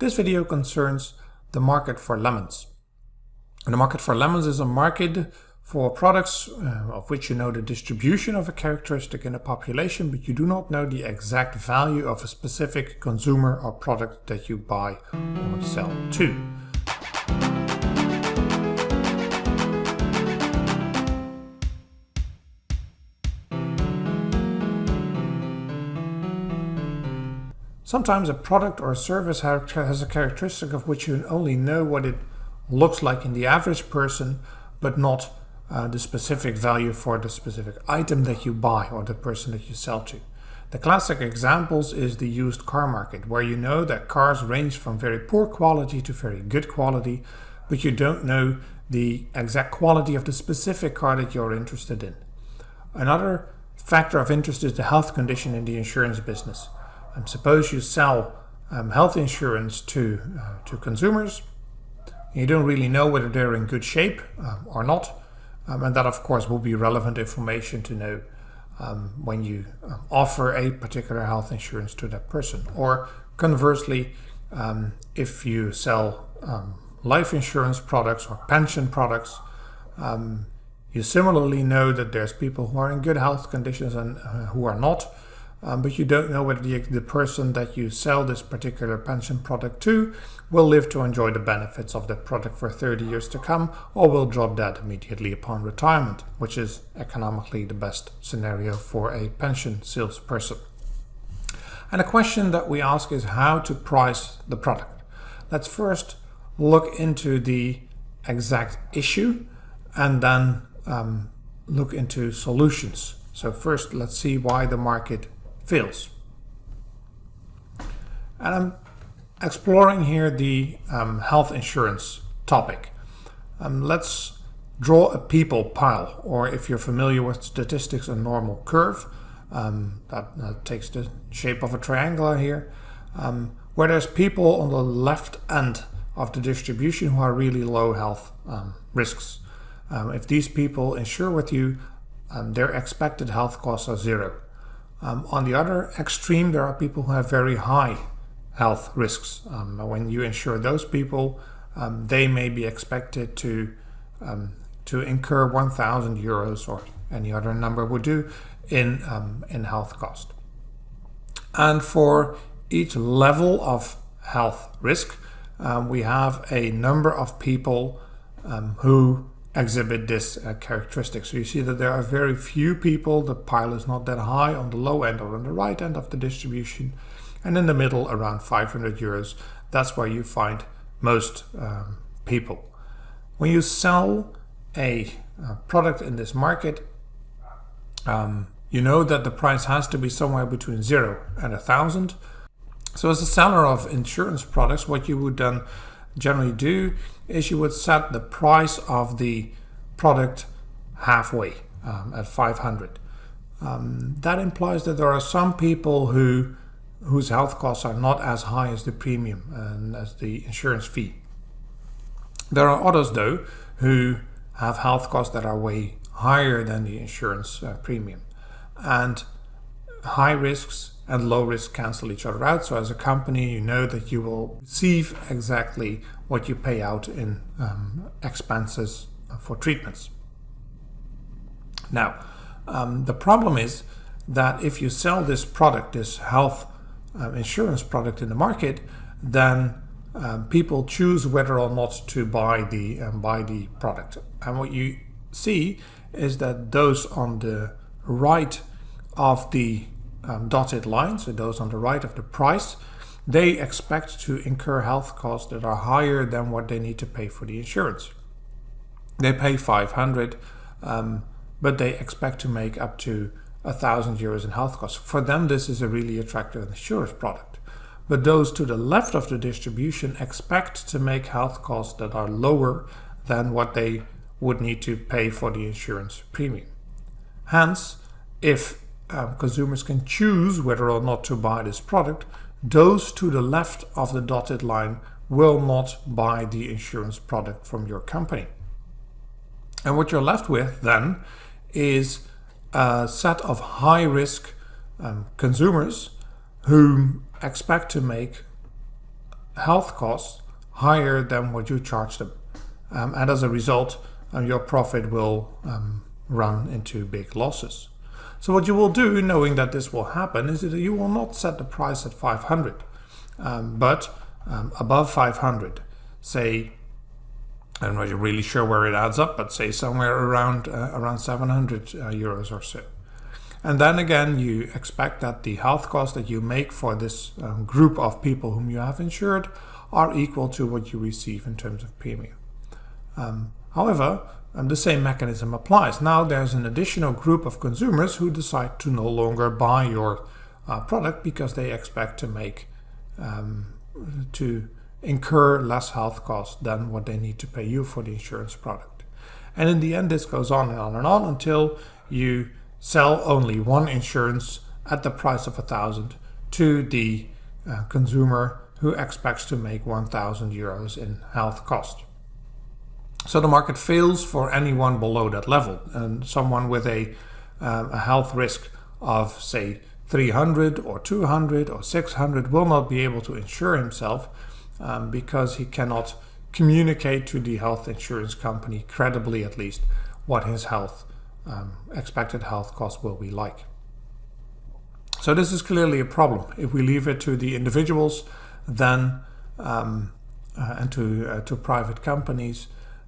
This video concerns the market for lemons. And the market for lemons is a market for products of which you know the distribution of a characteristic in a population, but you do not know the exact value of a specific consumer or product that you buy or sell to. Sometimes a product or a service has a characteristic of which you only know what it looks like in the average person, but not the specific value for the specific item that you buy or the person that you sell to. The classic examples is the used car market, where you know that cars range from very poor quality to very good quality, but you don't know the exact quality of the specific car that you're interested in. Another factor of interest is the health condition in the insurance business. Suppose you sell health insurance to consumers. You don't really know whether they're in good shape or not. And that, of course, will be relevant information to know when you offer a particular health insurance to that person. Or conversely, if you sell life insurance products or pension products, you similarly know that there's people who are in good health conditions and who are not. But you don't know whether the person that you sell this particular pension product to will live to enjoy the benefits of that product for 30 years to come, or will drop dead immediately upon retirement, which is economically the best scenario for a pension salesperson. And a question that we ask is how to price the product. Let's first look into the exact issue and then look into solutions. So first, let's see why the market fails. And I'm exploring here the health insurance topic. Let's draw a people pile, or if you're familiar with statistics, a normal curve. That takes the shape of a triangle here, where there's people on the left end of the distribution who are really low health risks. If these people insure with you, their expected health costs are zero. On the other extreme, there are people who have very high health risks. When you insure those people, they may be expected to incur 1,000 euros or any other number would do in health cost. And for each level of health risk, we have a number of people who exhibit this characteristic. So you see that there are very few people. The pile is not that high on the low end or on the right end of the distribution, and in the middle around 500 euros. That's where you find most people. When you sell a product in this market, you know that the price has to be somewhere between 0 and 1,000. So as a seller of insurance products, what you would then generally do is you would set the price of the product halfway at 500. That implies that there are some people whose health costs are not as high as the premium and as the insurance fee. There are others, though, who have health costs that are way higher than the insurance premium. And high risks and low risk cancel each other out. So as a company, you know that you will receive exactly what you pay out in expenses for treatments. Now, the problem is that if you sell this product, this health insurance product in the market, then people choose whether or not to buy the product. And what you see is that those on the right of the dotted line, so those on the right of the price, they expect to incur health costs that are higher than what they need to pay for the insurance. They pay 500, but they expect to make up to 1,000 euros in health costs. For them, this is a really attractive insurance product. But those to the left of the distribution expect to make health costs that are lower than what they would need to pay for the insurance premium. Hence, if consumers can choose whether or not to buy this product, those to the left of the dotted line will not buy the insurance product from your company. And what you're left with then is a set of high risk consumers who expect to make health costs higher than what you charge them. And as a result, your profit will run into big losses. So what you will do, knowing that this will happen, is that you will not set the price at 500, but above 500, say, I'm not really sure where it adds up, but say somewhere around 700 euros or so. And then again, you expect that the health costs that you make for this group of people whom you have insured are equal to what you receive in terms of premium. However, the same mechanism applies. Now there's an additional group of consumers who decide to no longer buy your product because they expect to incur less health costs than what they need to pay you for the insurance product. And in the end, this goes on and on and on until you sell only one insurance at the price of 1,000 to the consumer who expects to make 1,000 euros in health cost. So the market fails for anyone below that level, and someone with a health risk of say 300 or 200 or 600 will not be able to insure himself because he cannot communicate to the health insurance company, credibly at least, what his expected health costs will be like. So this is clearly a problem. If we leave it to the individuals, then and to private companies,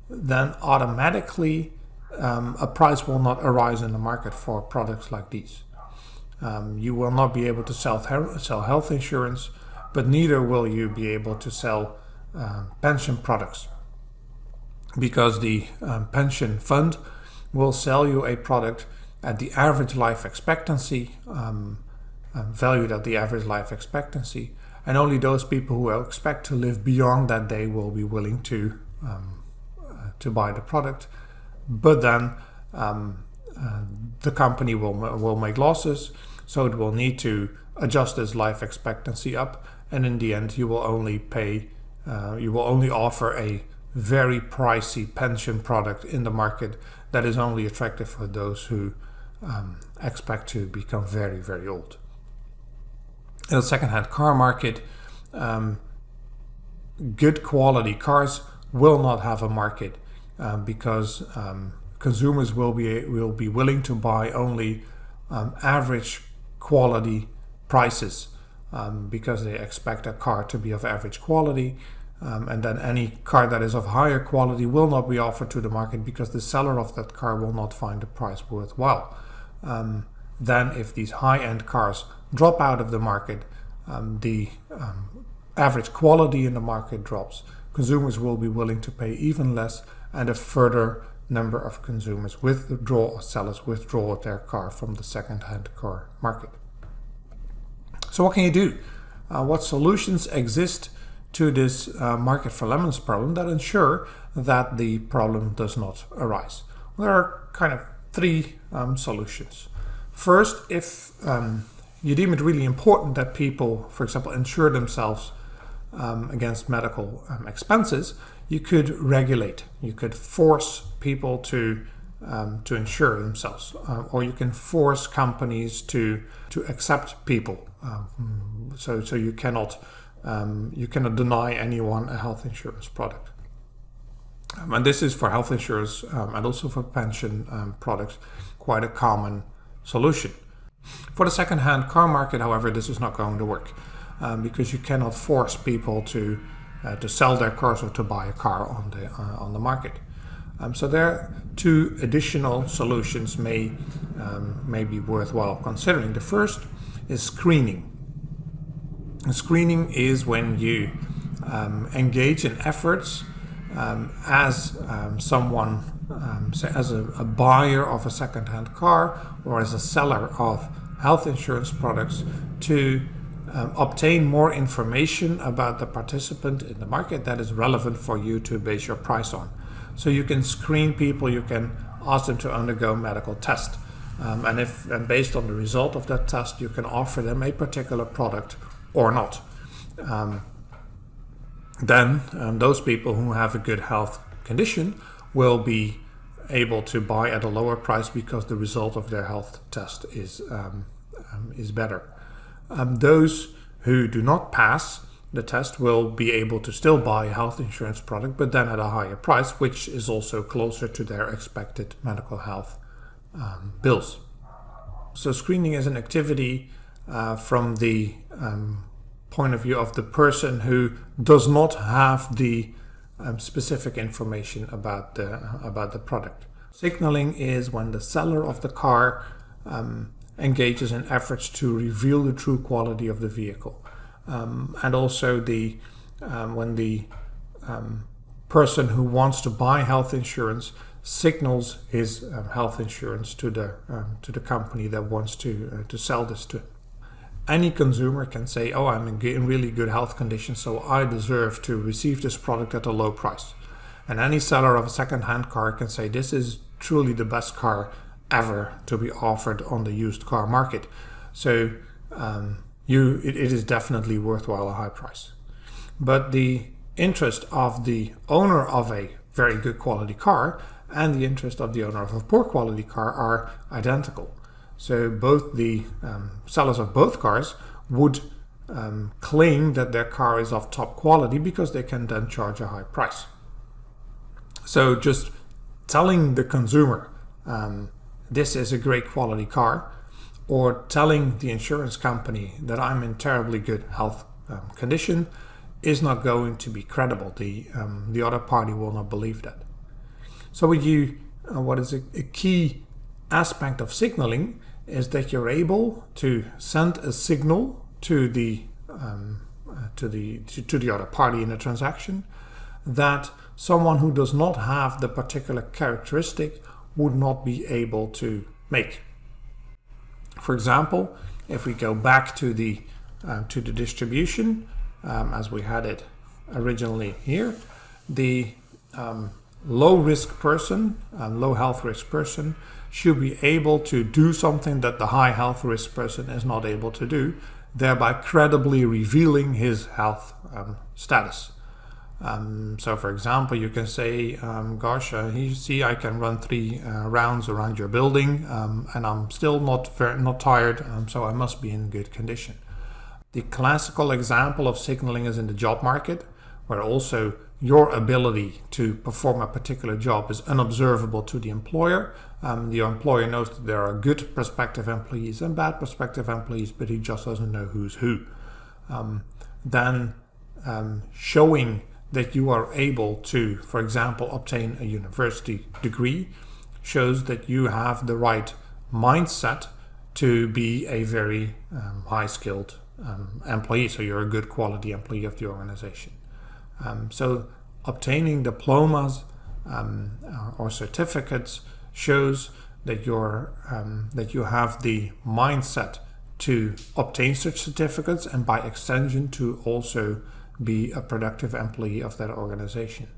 then automatically a price will not arise in the market for products like these. You will not be able to sell health insurance, but neither will you be able to sell pension products, because the pension fund will sell you a product at the average life expectancy, valued at the average life expectancy, and only those people who expect to live beyond that day will be willing to buy the product. But then the company will make losses, so it will need to adjust its life expectancy up, and in the end you will only offer a very pricey pension product in the market that is only attractive for those who expect to become very, very old. In the second-hand car market, good quality cars will not have a market because consumers will be willing to buy only average quality prices because they expect a car to be of average quality. And then any car that is of higher quality will not be offered to the market because the seller of that car will not find the price worthwhile. Then if these high-end cars drop out of the market, the average quality in the market drops. Consumers will be willing to pay even less, and a further number of consumers sellers withdraw their car from the second-hand car market. So what can you do? What solutions exist to this market for lemons problem that ensure that the problem does not arise? There are kind of three solutions. First, if you deem it really important that people, for example, insure themselves against medical expenses, you could regulate. You could force people to insure themselves, or you can force companies to accept people. So you cannot deny anyone a health insurance product. And this is for health insurance and also for pension products quite a common solution. For the second-hand car market, however, this is not going to work because you cannot force people to sell their cars or to buy a car on the market. So there are two additional solutions may be worthwhile considering. The first is screening. Screening is when you engage in efforts as someone, say as a buyer of a second-hand car or as a seller of health insurance products, to obtain more information about the participant in the market that is relevant for you to base your price on. So you can screen people, you can ask them to undergo medical test, and based on the result of that test, you can offer them a particular product or not. Then those people who have a good health condition will be able to buy at a lower price because the result of their health test is better. Those who do not pass the test will be able to still buy a health insurance product, but then at a higher price, which is also closer to their expected medical health bills. So screening is an activity from the point of view of the person who does not have the specific information about the product. Signaling is when the seller of the car engages in efforts to reveal the true quality of the vehicle, and also when the person who wants to buy health insurance signals his health insurance to the company that wants to sell this to him. Any consumer can say, oh, I'm in really good health condition, so I deserve to receive this product at a low price. And any seller of a second-hand car can say, this is truly the best car ever to be offered on the used car market. So it is definitely worthwhile a high price. But the interest of the owner of a very good quality car and the interest of the owner of a poor quality car are identical. So both the sellers of both cars would claim that their car is of top quality because they can then charge a high price. So just telling the consumer this is a great quality car, or telling the insurance company that I'm in terribly good health condition is not going to be credible. The other party will not believe that. So what is a key aspect of signaling is that you're able to send a signal to the other party in a transaction that someone who does not have the particular characteristic would not be able to make. For example, if we go back to the distribution as we had it originally here, the low risk person, low health risk person should be able to do something that the high health risk person is not able to do, thereby credibly revealing his health status. So for example, you can say, gosh, you see I can run 3 rounds around your building and I'm still not tired, so I must be in good condition. The classical example of signaling is in the job market, where also your ability to perform a particular job is unobservable to the employer. The employer knows that there are good prospective employees and bad prospective employees, but he just doesn't know who's who. Then showing that you are able to, for example, obtain a university degree shows that you have the right mindset to be a very high-skilled employee, so you're a good quality employee of the organization. So obtaining diplomas or certificates shows that you have the mindset to obtain such certificates and by extension to also be a productive employee of that organization.